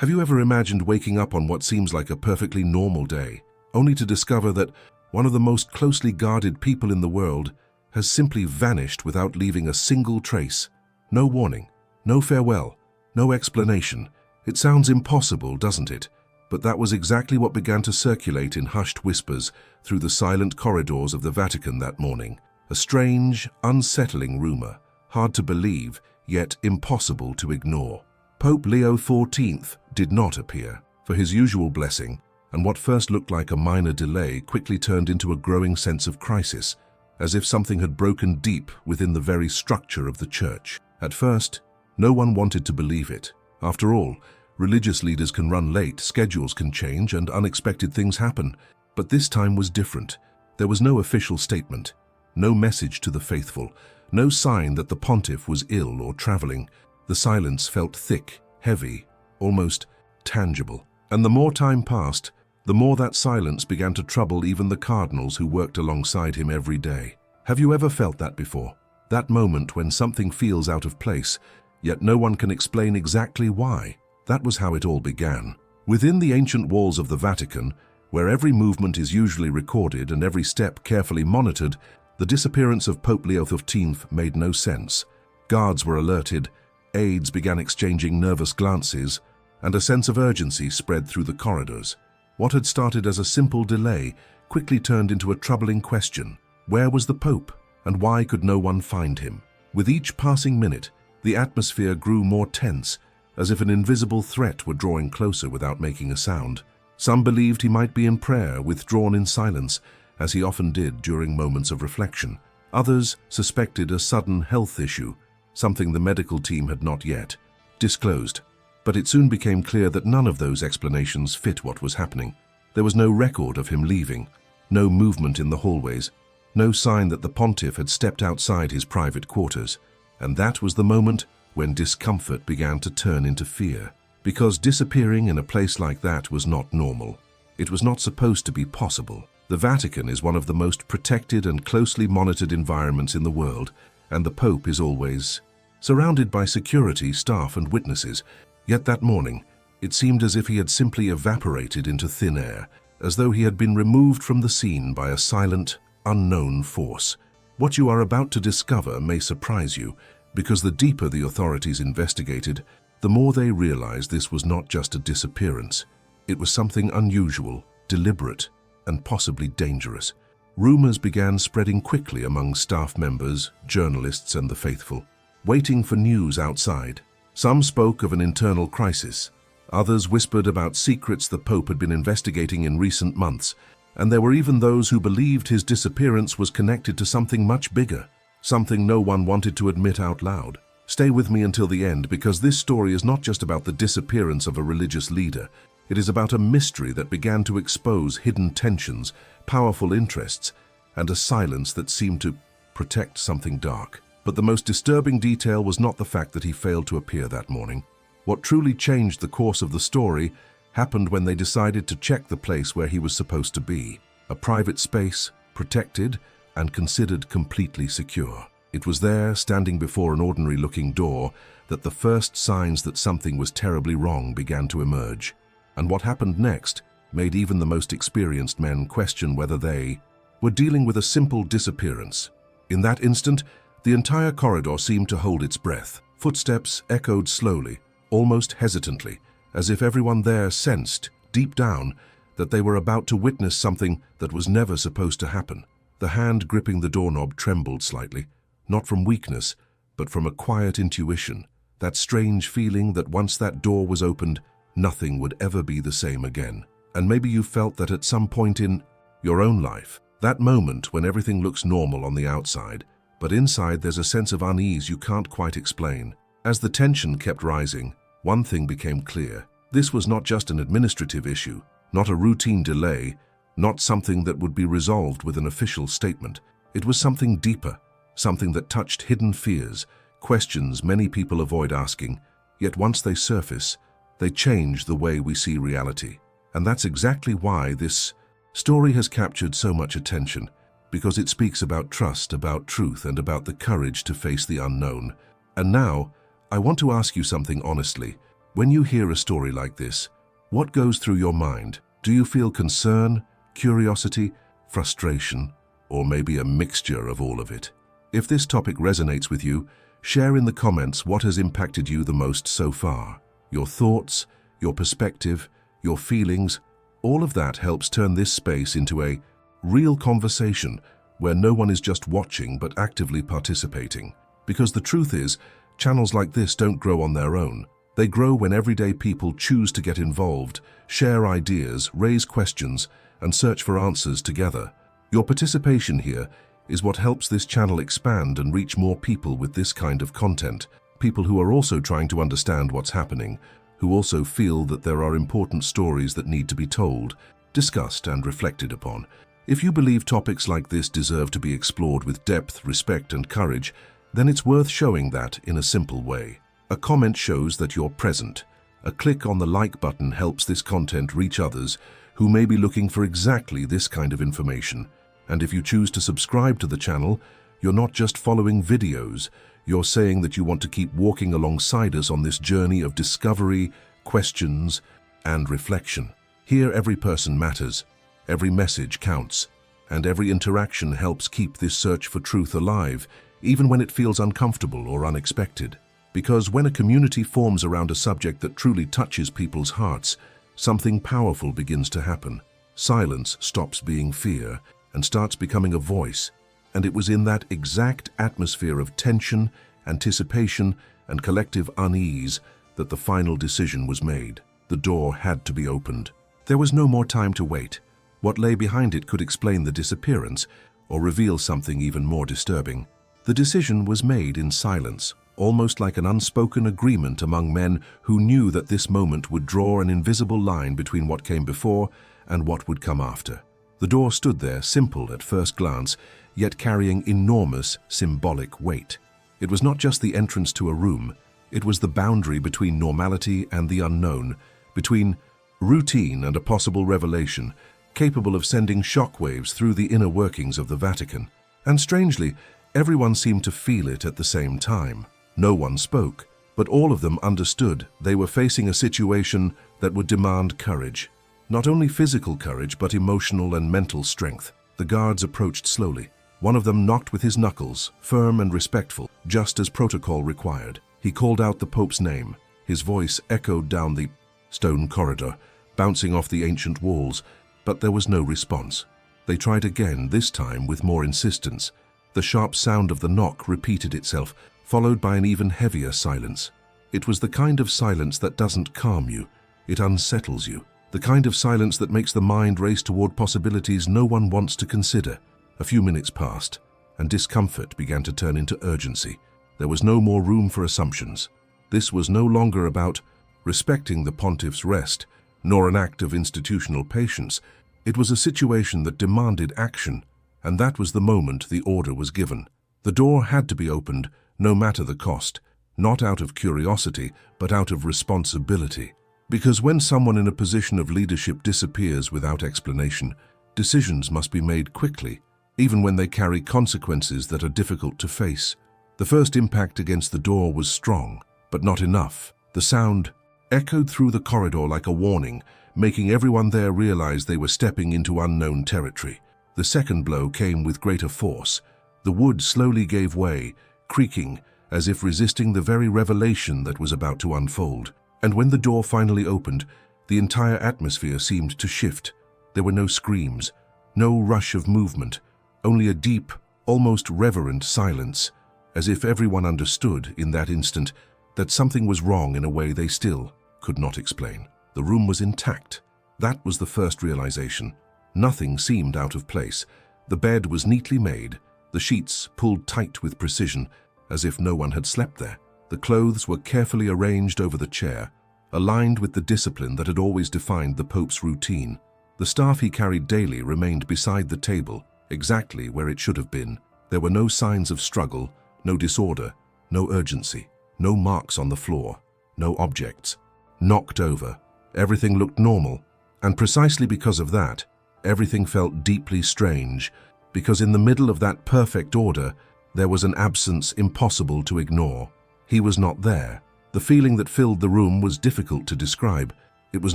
Have you ever imagined waking up on what seems like a perfectly normal day, only to discover that one of the most closely guarded people in the world has simply vanished without leaving a single trace? No warning, no farewell, no explanation. It sounds impossible, doesn't it? But that was exactly what began to circulate in hushed whispers through the silent corridors of the Vatican that morning. A strange, unsettling rumor, hard to believe, yet impossible to ignore. Pope Leo XIV did not appear for his usual blessing, and what first looked like a minor delay quickly turned into a growing sense of crisis, as if something had broken deep within the very structure of the church. At first, no one wanted to believe it. After all, religious leaders can run late, schedules can change, and unexpected things happen. But this time was different. There was no official statement, no message to the faithful, no sign that the pontiff was ill or traveling. The silence felt thick, heavy, almost tangible. And the more time passed, the more that silence began to trouble even the cardinals who worked alongside him every day. Have you ever felt that before? That moment when something feels out of place, yet no one can explain exactly why. That was how it all began. Within the ancient walls of the Vatican, where every movement is usually recorded and every step carefully monitored, the disappearance of Pope Leo XIV made no sense. Guards were alerted, aides began exchanging nervous glances, and a sense of urgency spread through the corridors. What had started as a simple delay quickly turned into a troubling question. Where was the Pope, and why could no one find him? With each passing minute, the atmosphere grew more tense, as if an invisible threat were drawing closer without making a sound. Some believed he might be in prayer, withdrawn in silence, as he often did during moments of reflection. Others suspected a sudden health issue, something the medical team had not yet disclosed. But it soon became clear that none of those explanations fit what was happening. There was no record of him leaving, no movement in the hallways, no sign that the pontiff had stepped outside his private quarters. And that was the moment when discomfort began to turn into fear. Because disappearing in a place like that was not normal. It was not supposed to be possible. The Vatican is one of the most protected and closely monitored environments in the world, and the Pope is always surrounded by security, staff, and witnesses. Yet that morning, it seemed as if he had simply evaporated into thin air, as though he had been removed from the scene by a silent, unknown force. What you are about to discover may surprise you, because the deeper the authorities investigated, the more they realized this was not just a disappearance. It was something unusual, deliberate, and possibly dangerous. Rumors began spreading quickly among staff members, journalists, and the faithful, waiting for news outside. Some spoke of an internal crisis. Others whispered about secrets the Pope had been investigating in recent months, and there were even those who believed his disappearance was connected to something much bigger, something no one wanted to admit out loud. Stay with me until the end, because this story is not just about the disappearance of a religious leader. It is about a mystery that began to expose hidden tensions, powerful interests, and a silence that seemed to protect something dark. But the most disturbing detail was not the fact that he failed to appear that morning. What truly changed the course of the story happened when they decided to check the place where he was supposed to be. A private space, protected, and considered completely secure. It was there, standing before an ordinary-looking door, that the first signs that something was terribly wrong began to emerge. And what happened next made even the most experienced men question whether they were dealing with a simple disappearance. In that instant, the entire corridor seemed to hold its breath. Footsteps echoed slowly, almost hesitantly, as if everyone there sensed, deep down, that they were about to witness something that was never supposed to happen. The hand gripping the doorknob trembled slightly, not from weakness, but from a quiet intuition, that strange feeling that once that door was opened, nothing would ever be the same again. And maybe you felt that at some point in your own life, that moment when everything looks normal on the outside, but inside there's a sense of unease you can't quite explain. As the tension kept rising, one thing became clear. This was not just an administrative issue, not a routine delay, not something that would be resolved with an official statement. It was something deeper, something that touched hidden fears, questions many people avoid asking, yet once they surface, they change the way we see reality. And that's exactly why this story has captured so much attention, because it speaks about trust, about truth, and about the courage to face the unknown. And now, I want to ask you something honestly. When you hear a story like this, what goes through your mind? Do you feel concern, curiosity, frustration, or maybe a mixture of all of it? If this topic resonates with you, share in the comments what has impacted you the most so far. Your thoughts, your perspective, your feelings, all of that helps turn this space into a real conversation where no one is just watching but actively participating. Because the truth is, channels like this don't grow on their own. They grow when everyday people choose to get involved, share ideas, raise questions, and search for answers together. Your participation here is what helps this channel expand and reach more people with this kind of content. People who are also trying to understand what's happening, who also feel that there are important stories that need to be told, discussed, and reflected upon. If you believe topics like this deserve to be explored with depth, respect, and courage, then it's worth showing that in a simple way. A comment shows that you're present. A click on the like button helps this content reach others who may be looking for exactly this kind of information. And if you choose to subscribe to the channel, you're not just following videos, you're saying that you want to keep walking alongside us on this journey of discovery, questions, and reflection. Here, every person matters, every message counts, and every interaction helps keep this search for truth alive, even when it feels uncomfortable or unexpected. Because when a community forms around a subject that truly touches people's hearts, something powerful begins to happen. Silence stops being fear and starts becoming a voice. And it was in that exact atmosphere of tension, anticipation, and collective unease that the final decision was made. The door had to be opened. There was no more time to wait. What lay behind it could explain the disappearance or reveal something even more disturbing. The decision was made in silence, almost like an unspoken agreement among men who knew that this moment would draw an invisible line between what came before and what would come after. The door stood there, simple at first glance, yet carrying enormous symbolic weight. It was not just the entrance to a room, it was the boundary between normality and the unknown, between routine and a possible revelation, capable of sending shockwaves through the inner workings of the Vatican. And strangely, everyone seemed to feel it at the same time. No one spoke, but all of them understood they were facing a situation that would demand courage. Not only physical courage, but emotional and mental strength. The guards approached slowly. One of them knocked with his knuckles, firm and respectful, just as protocol required. He called out the Pope's name. His voice echoed down the stone corridor, bouncing off the ancient walls, but there was no response. They tried again, this time with more insistence. The sharp sound of the knock repeated itself, followed by an even heavier silence. It was the kind of silence that doesn't calm you, it unsettles you. The kind of silence that makes the mind race toward possibilities no one wants to consider. A few minutes passed, and discomfort began to turn into urgency. There was no more room for assumptions. This was no longer about respecting the pontiff's rest, nor an act of institutional patience. It was a situation that demanded action, and that was the moment the order was given. The door had to be opened, no matter the cost, not out of curiosity, but out of responsibility. Because when someone in a position of leadership disappears without explanation, decisions must be made quickly, even when they carry consequences that are difficult to face. The first impact against the door was strong, but not enough. The sound echoed through the corridor like a warning, making everyone there realize they were stepping into unknown territory. The second blow came with greater force. The wood slowly gave way, creaking, as if resisting the very revelation that was about to unfold. And when the door finally opened, the entire atmosphere seemed to shift. There were no screams, no rush of movement, only a deep, almost reverent silence, as if everyone understood in that instant that something was wrong in a way they still could not explain. The room was intact. That was the first realization. Nothing seemed out of place. The bed was neatly made, the sheets pulled tight with precision, as if no one had slept there. The clothes were carefully arranged over the chair, aligned with the discipline that had always defined the Pope's routine. The staff he carried daily remained beside the table, exactly where it should have been. There were no signs of struggle, no disorder, no urgency, no marks on the floor, no objects. Knocked over. Everything looked normal, and precisely because of that, everything felt deeply strange, because in the middle of that perfect order, there was an absence impossible to ignore. He was not there. The feeling that filled the room was difficult to describe. It was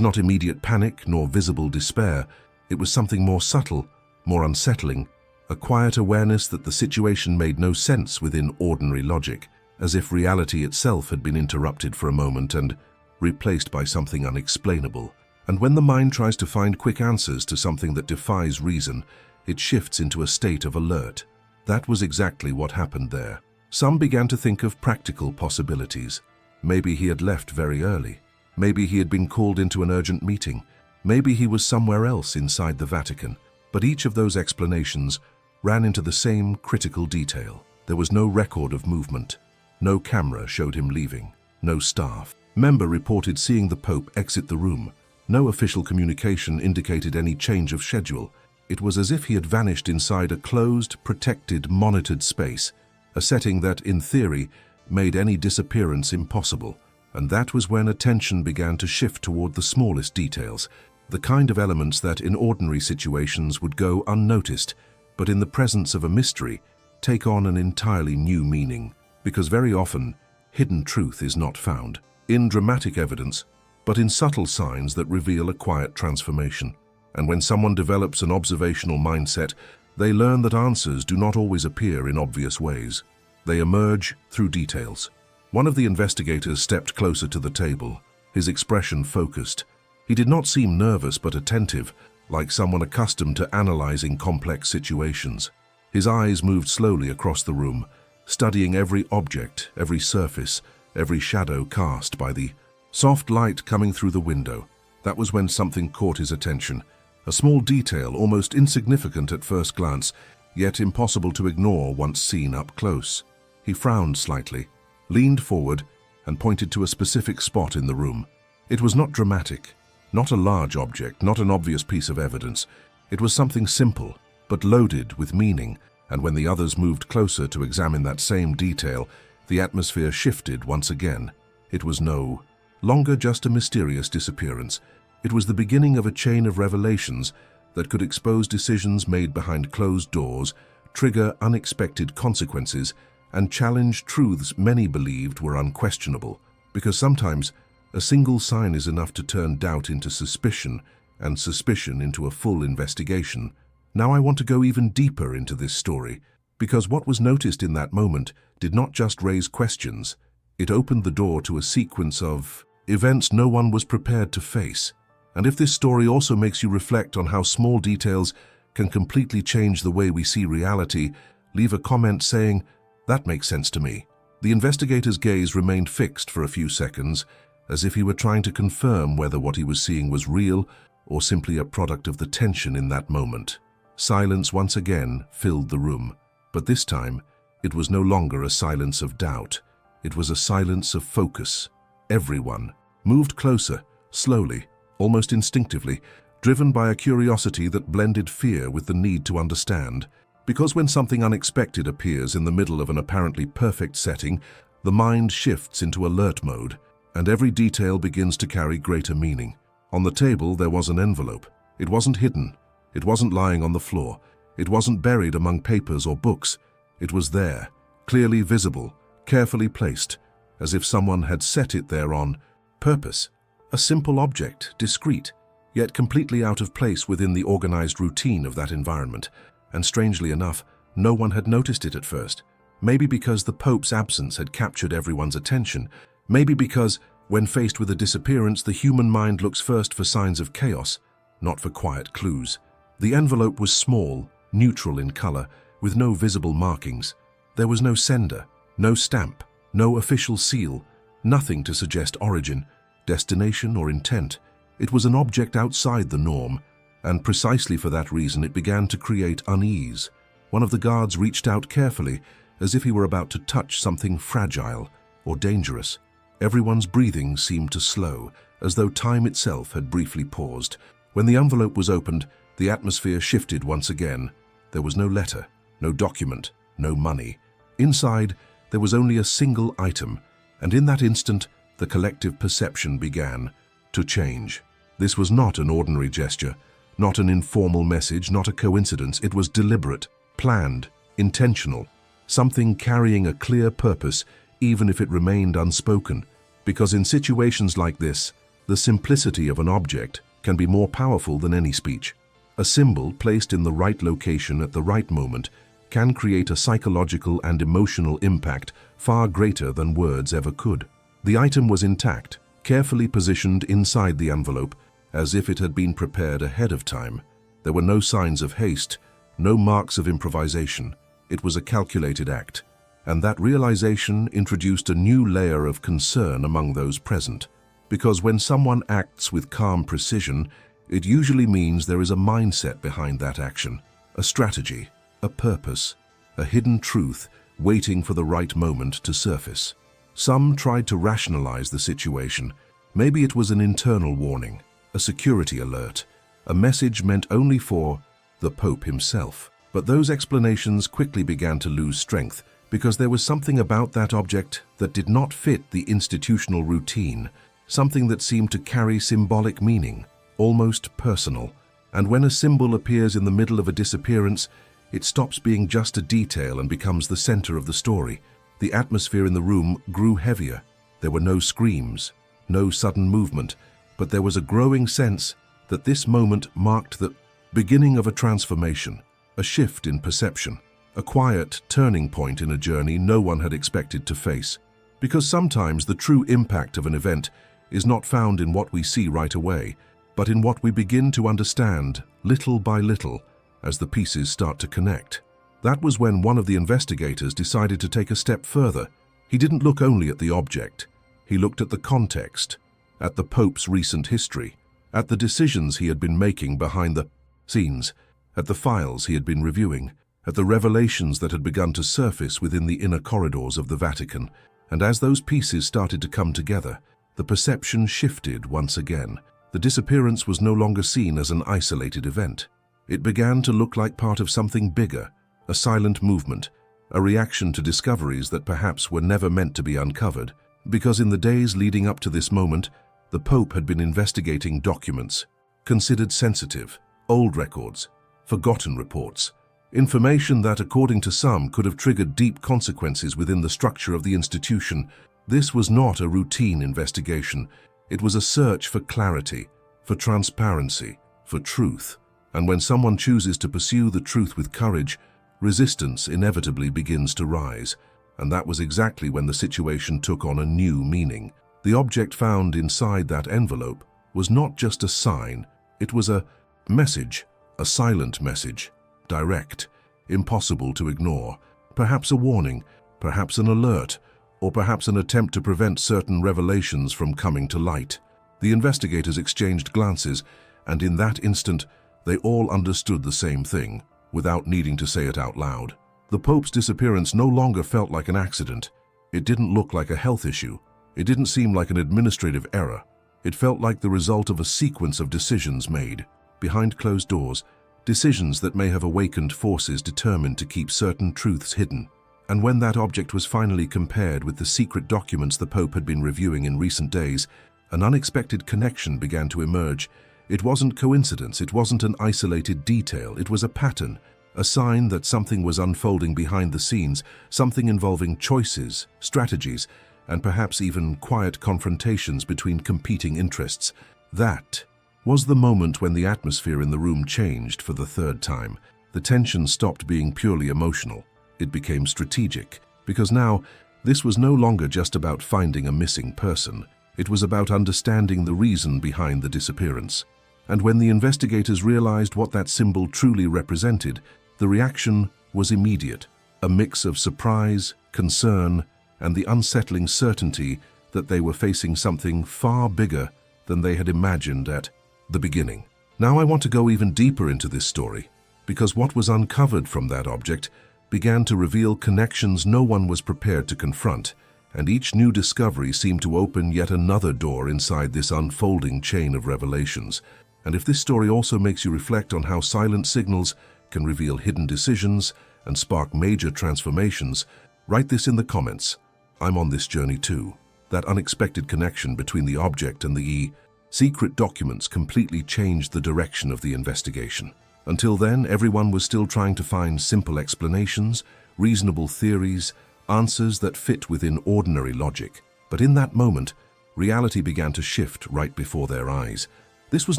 not immediate panic nor visible despair. It was something more subtle, more unsettling, a quiet awareness that the situation made no sense within ordinary logic, as if reality itself had been interrupted for a moment and replaced by something unexplainable. And when the mind tries to find quick answers to something that defies reason, it shifts into a state of alert. That was exactly what happened there. Some began to think of practical possibilities. Maybe he had left very early. Maybe he had been called into an urgent meeting. Maybe he was somewhere else inside the Vatican. But each of those explanations ran into the same critical detail. There was no record of movement. No camera showed him leaving. No staff member reported seeing the Pope exit the room. No official communication indicated any change of schedule. It was as if he had vanished inside a closed, protected, monitored space, a setting that, in theory, made any disappearance impossible. And that was when attention began to shift toward the smallest details, the kind of elements that in ordinary situations would go unnoticed, but in the presence of a mystery, take on an entirely new meaning. Because very often, hidden truth is not found in dramatic evidence, but in subtle signs that reveal a quiet transformation. And when someone develops an observational mindset, they learn that answers do not always appear in obvious ways. They emerge through details. One of the investigators stepped closer to the table, his expression focused. He did not seem nervous but attentive, like someone accustomed to analyzing complex situations. His eyes moved slowly across the room, studying every object, every surface, every shadow cast by the soft light coming through the window. That was when something caught his attention. A small detail, almost insignificant at first glance, yet impossible to ignore once seen up close. He frowned slightly, leaned forward, and pointed to a specific spot in the room. It was not dramatic, not a large object, not an obvious piece of evidence. It was something simple, but loaded with meaning, and when the others moved closer to examine that same detail, the atmosphere shifted once again. It was no longer just a mysterious disappearance. It was the beginning of a chain of revelations that could expose decisions made behind closed doors, trigger unexpected consequences, and challenge truths many believed were unquestionable. Because sometimes a single sign is enough to turn doubt into suspicion, and suspicion into a full investigation. Now I want to go even deeper into this story, because what was noticed in that moment did not just raise questions. It opened the door to a sequence of events no one was prepared to face. And if this story also makes you reflect on how small details can completely change the way we see reality, leave a comment saying, "That makes sense to me." The investigator's gaze remained fixed for a few seconds, as if he were trying to confirm whether what he was seeing was real or simply a product of the tension in that moment. Silence once again filled the room, but this time it was no longer a silence of doubt. It was a silence of focus. Everyone moved closer, slowly, almost instinctively, driven by a curiosity that blended fear with the need to understand. Because when something unexpected appears in the middle of an apparently perfect setting, the mind shifts into alert mode, and every detail begins to carry greater meaning. On the table there was an envelope. It wasn't hidden. It wasn't lying on the floor. It wasn't buried among papers or books. It was there, clearly visible, carefully placed, as if someone had set it there on purpose. A simple object, discreet, yet completely out of place within the organized routine of that environment. And strangely enough, no one had noticed it at first. Maybe because the Pope's absence had captured everyone's attention. Maybe because, when faced with a disappearance, the human mind looks first for signs of chaos, not for quiet clues. The envelope was small, neutral in color, with no visible markings. There was no sender, no stamp, no official seal, nothing to suggest origin, destination, or intent. It was an object outside the norm, and precisely for that reason it began to create unease. One of the guards reached out carefully, as if he were about to touch something fragile or dangerous. Everyone's breathing seemed to slow, as though time itself had briefly paused. When the envelope was opened, the atmosphere shifted once again. There was no letter, no document, no money. Inside, there was only a single item, and in that instant, the collective perception began to change. This was not an ordinary gesture, not an informal message, not a coincidence. It was deliberate, planned, intentional, something carrying a clear purpose, even if it remained unspoken. Because in situations like this, the simplicity of an object can be more powerful than any speech. A symbol placed in the right location at the right moment can create a psychological and emotional impact far greater than words ever could. The item was intact, carefully positioned inside the envelope, as if it had been prepared ahead of time. There were no signs of haste, no marks of improvisation. It was a calculated act, and that realization introduced a new layer of concern among those present. Because when someone acts with calm precision, it usually means there is a mindset behind that action, a strategy, a purpose, a hidden truth waiting for the right moment to surface. Some tried to rationalize the situation. Maybe it was an internal warning, a security alert, a message meant only for the Pope himself. But those explanations quickly began to lose strength because there was something about that object that did not fit the institutional routine, something that seemed to carry symbolic meaning, almost personal. And when a symbol appears in the middle of a disappearance, it stops being just a detail and becomes the center of the story. The atmosphere in the room grew heavier. There were no screams, no sudden movement, but there was a growing sense that this moment marked the beginning of a transformation, a shift in perception, a quiet turning point in a journey no one had expected to face. Because sometimes the true impact of an event is not found in what we see right away, but in what we begin to understand little by little as the pieces start to connect. That was when one of the investigators decided to take a step further. He didn't look only at the object. He looked at the context, at the Pope's recent history, at the decisions he had been making behind the scenes, at the files he had been reviewing, at the revelations that had begun to surface within the inner corridors of the Vatican. And as those pieces started to come together, the perception shifted once again. The disappearance was no longer seen as an isolated event. It began to look like part of something bigger, a silent movement, a reaction to discoveries that perhaps were never meant to be uncovered. Because in the days leading up to this moment, the Pope had been investigating documents, considered sensitive, old records, forgotten reports, information that, according to some, could have triggered deep consequences within the structure of the institution. This was not a routine investigation. It was a search for clarity, for transparency, for truth. And when someone chooses to pursue the truth with courage, resistance inevitably begins to rise. And that was exactly when the situation took on a new meaning. The object found inside that envelope was not just a sign, it was a message, a silent message, direct, impossible to ignore, perhaps a warning, perhaps an alert, or perhaps an attempt to prevent certain revelations from coming to light. The investigators exchanged glances, and in that instant, they all understood the same thing, without needing to say it out loud. The Pope's disappearance no longer felt like an accident. It didn't look like a health issue. It didn't seem like an administrative error. It felt like the result of a sequence of decisions made, behind closed doors, decisions that may have awakened forces determined to keep certain truths hidden. And when that object was finally compared with the secret documents the Pope had been reviewing in recent days, an unexpected connection began to emerge. It wasn't coincidence, it wasn't an isolated detail, it was a pattern, a sign that something was unfolding behind the scenes, something involving choices, strategies, and perhaps even quiet confrontations between competing interests. That was the moment when the atmosphere in the room changed for the third time. The tension stopped being purely emotional. It became strategic, because now this was no longer just about finding a missing person. It was about understanding the reason behind the disappearance. And when the investigators realized what that symbol truly represented, the reaction was immediate, a mix of surprise, concern, and the unsettling certainty that they were facing something far bigger than they had imagined at the beginning. Now I want to go even deeper into this story, because what was uncovered from that object began to reveal connections no one was prepared to confront, and each new discovery seemed to open yet another door inside this unfolding chain of revelations. And if this story also makes you reflect on how silent signals can reveal hidden decisions and spark major transformations, write this in the comments. I'm on this journey too. That unexpected connection between the object and the secret documents completely changed the direction of the investigation. Until then, everyone was still trying to find simple explanations, reasonable theories, answers that fit within ordinary logic. But in that moment, Reality began to shift right before their eyes. This was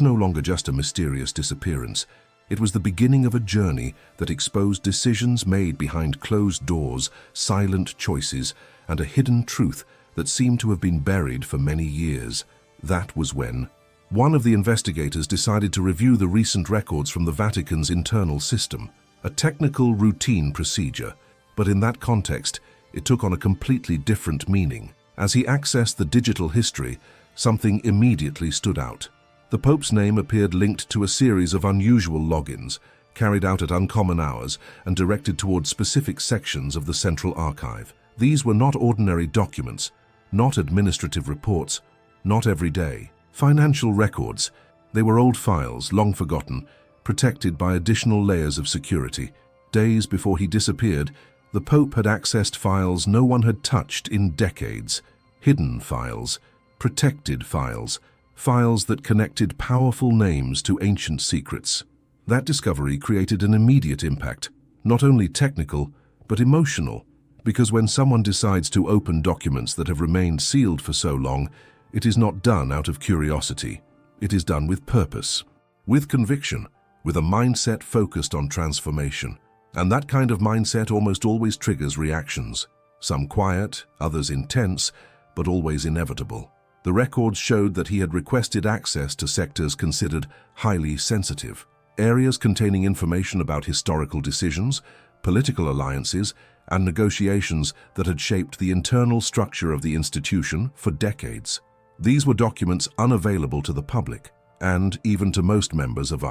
no longer just a mysterious disappearance. It was the beginning of a journey that exposed decisions made behind closed doors, silent choices, and a hidden truth that seemed to have been buried for many years. That was when one of the investigators decided to review the recent records from the Vatican's internal system, a technical routine procedure, but in that context, it took on a completely different meaning. As he accessed the digital history, something immediately stood out. The Pope's name appeared linked to a series of unusual logins, carried out at uncommon hours and directed towards specific sections of the central archive. These were not ordinary documents, not administrative reports, not everyday financial records. They were old files, long forgotten, protected by additional layers of security. Days before he disappeared, the Pope had accessed files no one had touched in decades. Hidden files, protected files, files that connected powerful names to ancient secrets. That discovery created an immediate impact, not only technical, but emotional, because when someone decides to open documents that have remained sealed for so long, it is not done out of curiosity. It is done with purpose, with conviction, with a mindset focused on transformation. And that kind of mindset almost always triggers reactions, some quiet, others intense, but always inevitable. The records showed that he had requested access to sectors considered highly sensitive, areas containing information about historical decisions, political alliances, and negotiations that had shaped the internal structure of the institution for decades. These were documents unavailable to the public, and even to most members of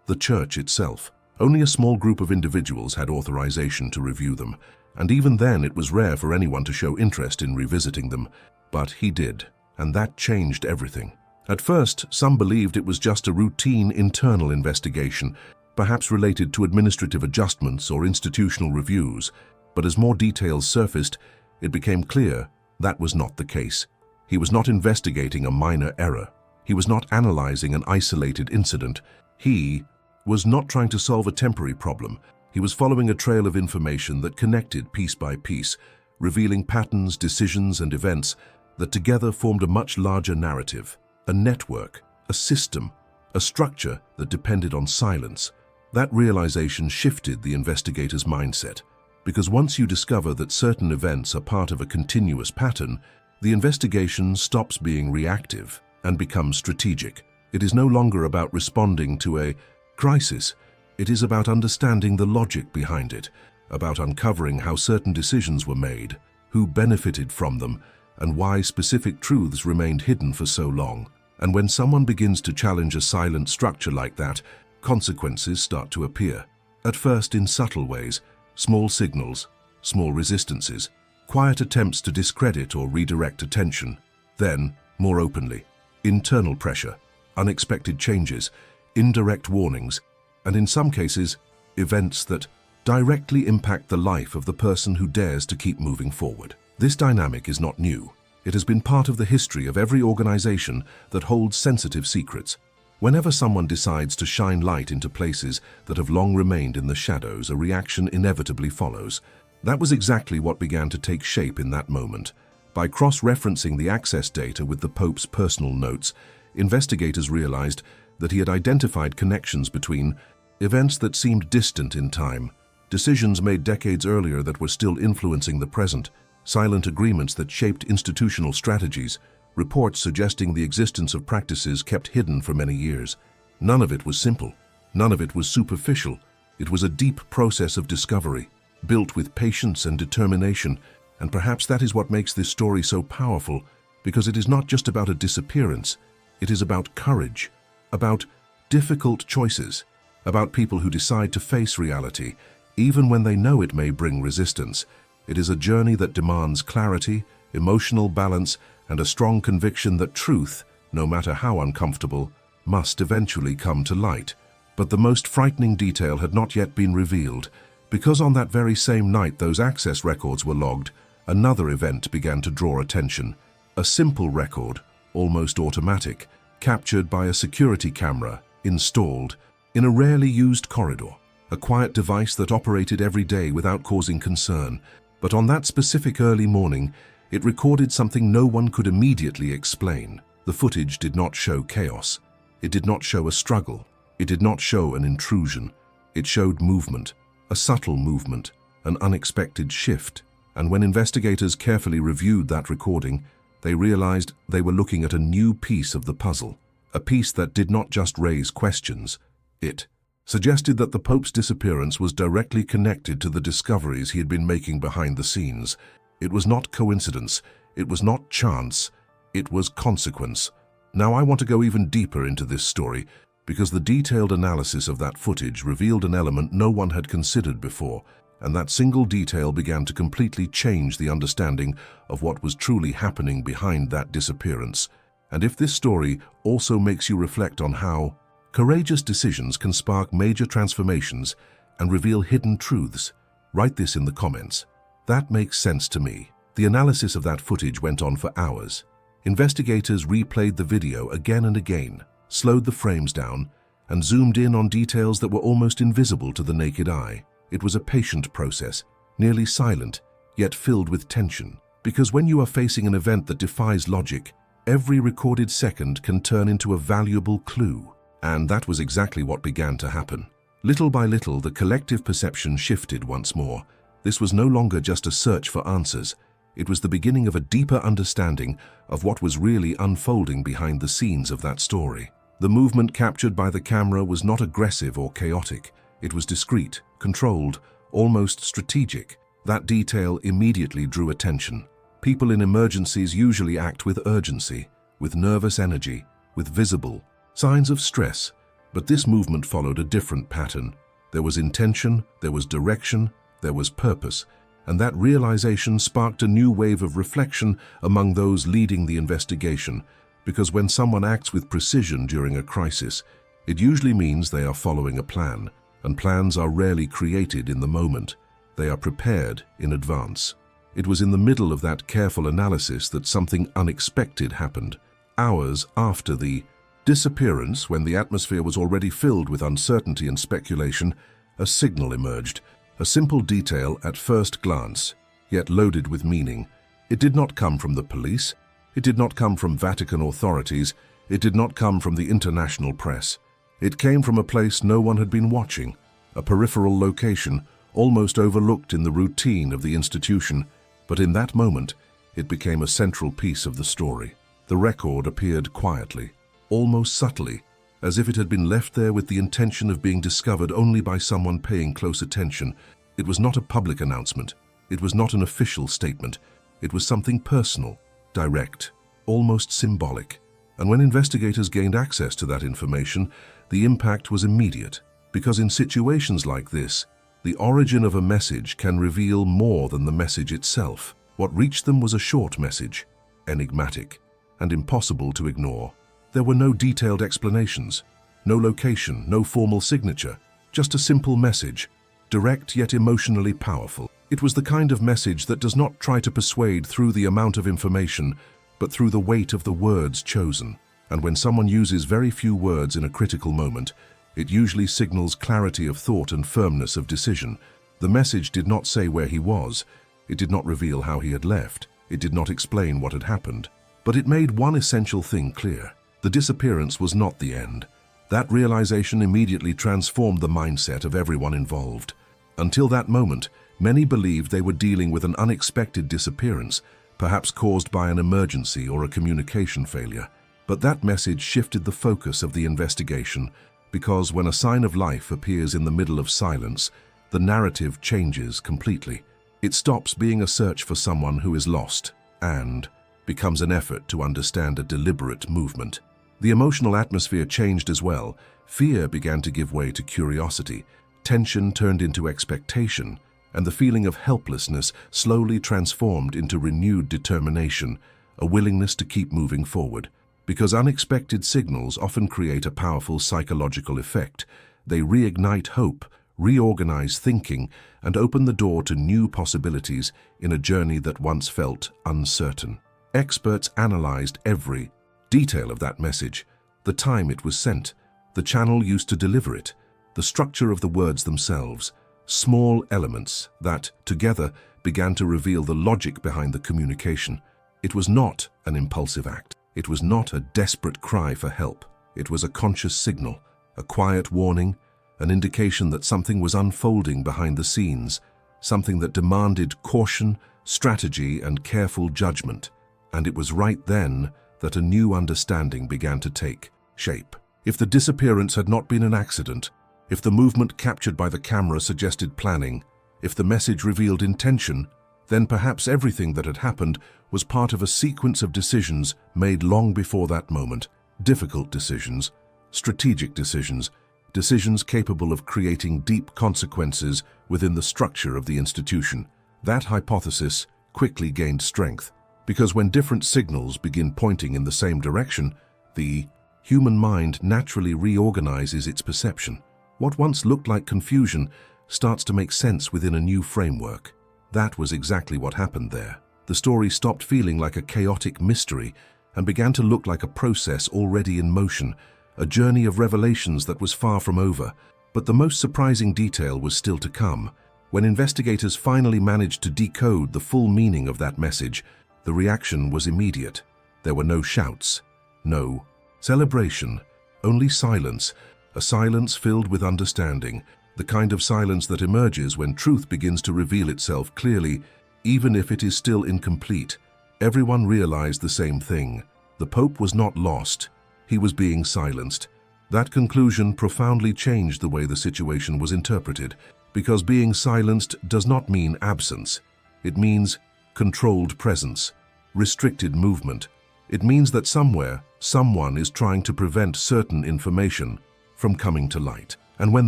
the Church itself. Only a small group of individuals had authorization to review them, and even then it was rare for anyone to show interest in revisiting them. But he did, and that changed everything. At first, some believed it was just a routine internal investigation, perhaps related to administrative adjustments or institutional reviews. But as more details surfaced, it became clear that was not the case. He was not investigating a minor error. He was not analyzing an isolated incident. He was not trying to solve a temporary problem. He was following a trail of information that connected piece by piece, revealing patterns, decisions, and events that together formed a much larger narrative, a network, a system, a structure that depended on silence. That realization shifted the investigator's mindset, because once you discover that certain events are part of a continuous pattern, the investigation stops being reactive and becomes strategic. It is no longer about responding to a crisis. It is about understanding the logic behind it, about uncovering how certain decisions were made, who benefited from them, and why specific truths remained hidden for so long. And when someone begins to challenge a silent structure like that, consequences start to appear. At first in subtle ways, small signals, small resistances, quiet attempts to discredit or redirect attention. Then, more openly, internal pressure, unexpected changes, indirect warnings, and in some cases, events that directly impact the life of the person who dares to keep moving forward. This dynamic is not new. It has been part of the history of every organization that holds sensitive secrets. Whenever someone decides to shine light into places that have long remained in the shadows, a reaction inevitably follows. That was exactly what began to take shape in that moment. By cross-referencing the access data with the Pope's personal notes, investigators realized that he had identified connections between events that seemed distant in time, decisions made decades earlier that were still influencing the present, silent agreements that shaped institutional strategies, reports suggesting the existence of practices kept hidden for many years. None of it was simple. None of it was superficial. It was a deep process of discovery, built with patience and determination, and perhaps that is what makes this story so powerful, because it is not just about a disappearance. It is about courage, about difficult choices, about people who decide to face reality, even when they know it may bring resistance. It is a journey that demands clarity, emotional balance, and a strong conviction that truth, no matter how uncomfortable, must eventually come to light. But the most frightening detail had not yet been revealed, because on that very same night those access records were logged, another event began to draw attention. A simple record, almost automatic, captured by a security camera installed in a rarely used corridor, a quiet device that operated every day without causing concern. But on that specific early morning, It recorded something no one could immediately explain. The footage did not show chaos. It did not show a struggle. It did not show an intrusion. It showed movement, a subtle movement, an unexpected shift. And when investigators carefully reviewed that recording, they realized they were looking at a new piece of the puzzle, a piece that did not just raise questions. It suggested that the Pope's disappearance was directly connected to the discoveries he had been making behind the scenes. It was not coincidence. It was not chance. It was consequence. Now I want to go even deeper into this story, because the detailed analysis of that footage revealed an element no one had considered before, and that single detail began to completely change the understanding of what was truly happening behind that disappearance. And if this story also makes you reflect on how courageous decisions can spark major transformations and reveal hidden truths, write this in the comments. That makes sense to me. The analysis of that footage went on for hours. Investigators replayed the video again and again, slowed the frames down, and zoomed in on details that were almost invisible to the naked eye. It was a patient process, nearly silent, yet filled with tension. Because when you are facing an event that defies logic, every recorded second can turn into a valuable clue. And that was exactly what began to happen. Little by little, the collective perception shifted once more. This was no longer just a search for answers. It was the beginning of a deeper understanding of what was really unfolding behind the scenes of that story. The movement captured by the camera was not aggressive or chaotic. It was discreet, controlled, almost strategic. That detail immediately drew attention. People in emergencies usually act with urgency, with nervous energy, with visible signs of stress. But this movement followed a different pattern. There was intention, there was direction, there was purpose. And that realization sparked a new wave of reflection among those leading the investigation. Because when someone acts with precision during a crisis, it usually means they are following a plan. And plans are rarely created in the moment. They are prepared in advance. It was in the middle of that careful analysis that something unexpected happened. Hours after the disappearance, when the atmosphere was already filled with uncertainty and speculation, a signal emerged. A simple detail at first glance, yet loaded with meaning. It did not come from the police. It did not come from Vatican authorities. It did not come from the international press. It came from a place no one had been watching, a peripheral location, almost overlooked in the routine of the institution. But in that moment, it became a central piece of the story. The record appeared quietly, almost subtly, as if it had been left there with the intention of being discovered only by someone paying close attention. It was not a public announcement. It was not an official statement. It was something personal, direct, almost symbolic. And when investigators gained access to that information, the impact was immediate. Because in situations like this, the origin of a message can reveal more than the message itself. What reached them was a short message, enigmatic, and impossible to ignore. There were no detailed explanations, no location, no formal signature, just a simple message, direct yet emotionally powerful. It was the kind of message that does not try to persuade through the amount of information, but through the weight of the words chosen. And when someone uses very few words in a critical moment, it usually signals clarity of thought and firmness of decision. The message did not say where he was. It did not reveal how he had left. It did not explain what had happened. But it made one essential thing clear. The disappearance was not the end. That realization immediately transformed the mindset of everyone involved. Until that moment, many believed they were dealing with an unexpected disappearance, perhaps caused by an emergency or a communication failure. But that message shifted the focus of the investigation, because when a sign of life appears in the middle of silence, the narrative changes completely. It stops being a search for someone who is lost and becomes an effort to understand a deliberate movement. The emotional atmosphere changed as well. Fear began to give way to curiosity. Tension turned into expectation, and the feeling of helplessness slowly transformed into renewed determination, a willingness to keep moving forward. Because unexpected signals often create a powerful psychological effect. They reignite hope, reorganize thinking, and open the door to new possibilities in a journey that once felt uncertain. Experts analyzed every detail of that message, the time it was sent, the channel used to deliver it, the structure of the words themselves. small elements that, together, began to reveal the logic behind the communication. It was not an impulsive act. It was not a desperate cry for help. It was a conscious signal, a quiet warning, an indication that something was unfolding behind the scenes, something that demanded caution, strategy, and careful judgment. And it was right then that a new understanding began to take shape. If the disappearance had not been an accident, if the movement captured by the camera suggested planning, if the message revealed intention, then perhaps everything that had happened was part of a sequence of decisions made long before that moment. Difficult decisions, strategic decisions, decisions capable of creating deep consequences within the structure of the institution. That hypothesis quickly gained strength, because when different signals begin pointing in the same direction, the human mind naturally reorganizes its perception. What once looked like confusion starts to make sense within a new framework. That was exactly what happened there. The story stopped feeling like a chaotic mystery and began to look like a process already in motion, a journey of revelations that was far from over. But the most surprising detail was still to come. When investigators finally managed to decode the full meaning of that message, the reaction was immediate. There were no shouts, no celebration, only silence, a silence filled with understanding, the kind of silence that emerges when truth begins to reveal itself clearly, even if it is still incomplete. Everyone realized the same thing. The Pope was not lost. He was being silenced. That conclusion profoundly changed the way the situation was interpreted, because being silenced does not mean absence. It means controlled presence, restricted movement. It means that somewhere, someone is trying to prevent certain information from coming to light. And when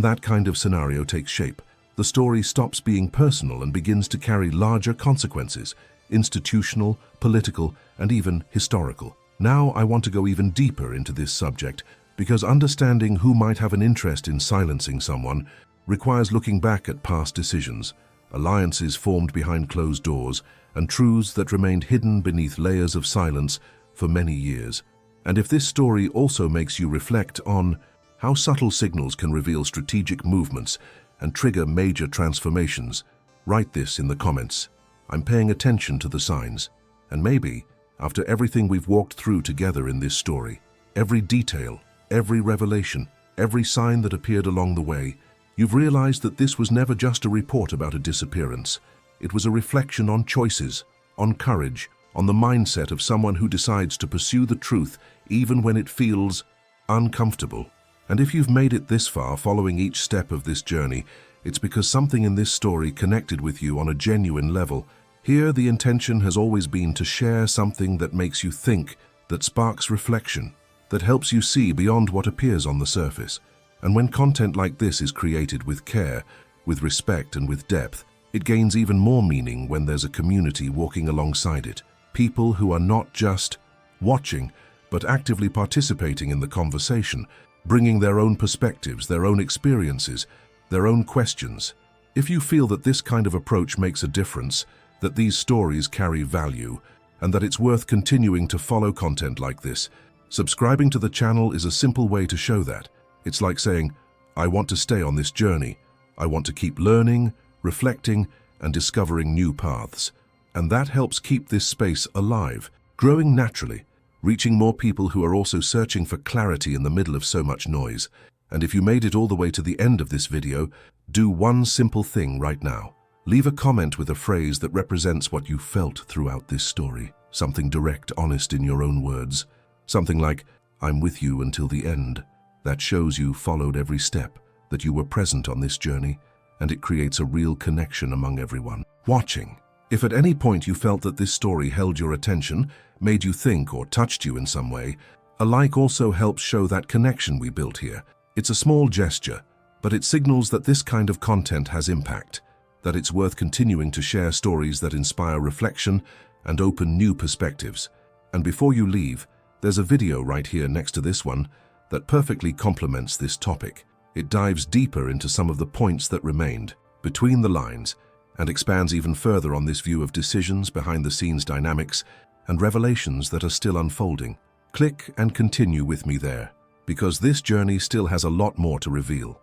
that kind of scenario takes shape, the story stops being personal and begins to carry larger consequences, institutional, political, and even historical. Now I want to go even deeper into this subject, because understanding who might have an interest in silencing someone requires looking back at past decisions, alliances formed behind closed doors, and truths that remained hidden beneath layers of silence for many years. And if this story also makes you reflect on how subtle signals can reveal strategic movements and trigger major transformations, write this in the comments. I'm paying attention to the signs, and maybe, after everything we've walked through together in this story, every detail, every revelation, every sign that appeared along the way, you've realized that this was never just a report about a disappearance. It was a reflection on choices, on courage, on the mindset of someone who decides to pursue the truth even when it feels uncomfortable. And if you've made it this far following each step of this journey, it's because something in this story connected with you on a genuine level. Here, the intention has always been to share something that makes you think, that sparks reflection, that helps you see beyond what appears on the surface. And when content like this is created with care, with respect, and with depth, it gains even more meaning when there's a community walking alongside it. People who are not just watching, but actively participating in the conversation, bringing their own perspectives, their own experiences, their own questions. If you feel that this kind of approach makes a difference, that these stories carry value, and that it's worth continuing to follow content like this, subscribing to the channel is a simple way to show that. It's like saying, I want to stay on this journey. I want to keep learning, reflecting, and discovering new paths. And that helps keep this space alive, growing naturally, reaching more people who are also searching for clarity in the middle of so much noise. And if you made it all the way to the end of this video, do one simple thing right now. Leave a comment with a phrase that represents what you felt throughout this story. Something direct, honest in your own words. Something like, I'm with you until the end. That shows you followed every step, that you were present on this journey, and it creates a real connection among everyone watching. If at any point you felt that this story held your attention, made you think, or touched you in some way, a like also helps show that connection we built here. It's a small gesture, but it signals that this kind of content has impact, that it's worth continuing to share stories that inspire reflection and open new perspectives. And before you leave, there's a video right here next to this one that perfectly complements this topic. It dives deeper into some of the points that remained between the lines and expands even further on this view of decisions, behind-the-scenes dynamics, and revelations that are still unfolding. Click and continue with me there, because this journey still has a lot more to reveal.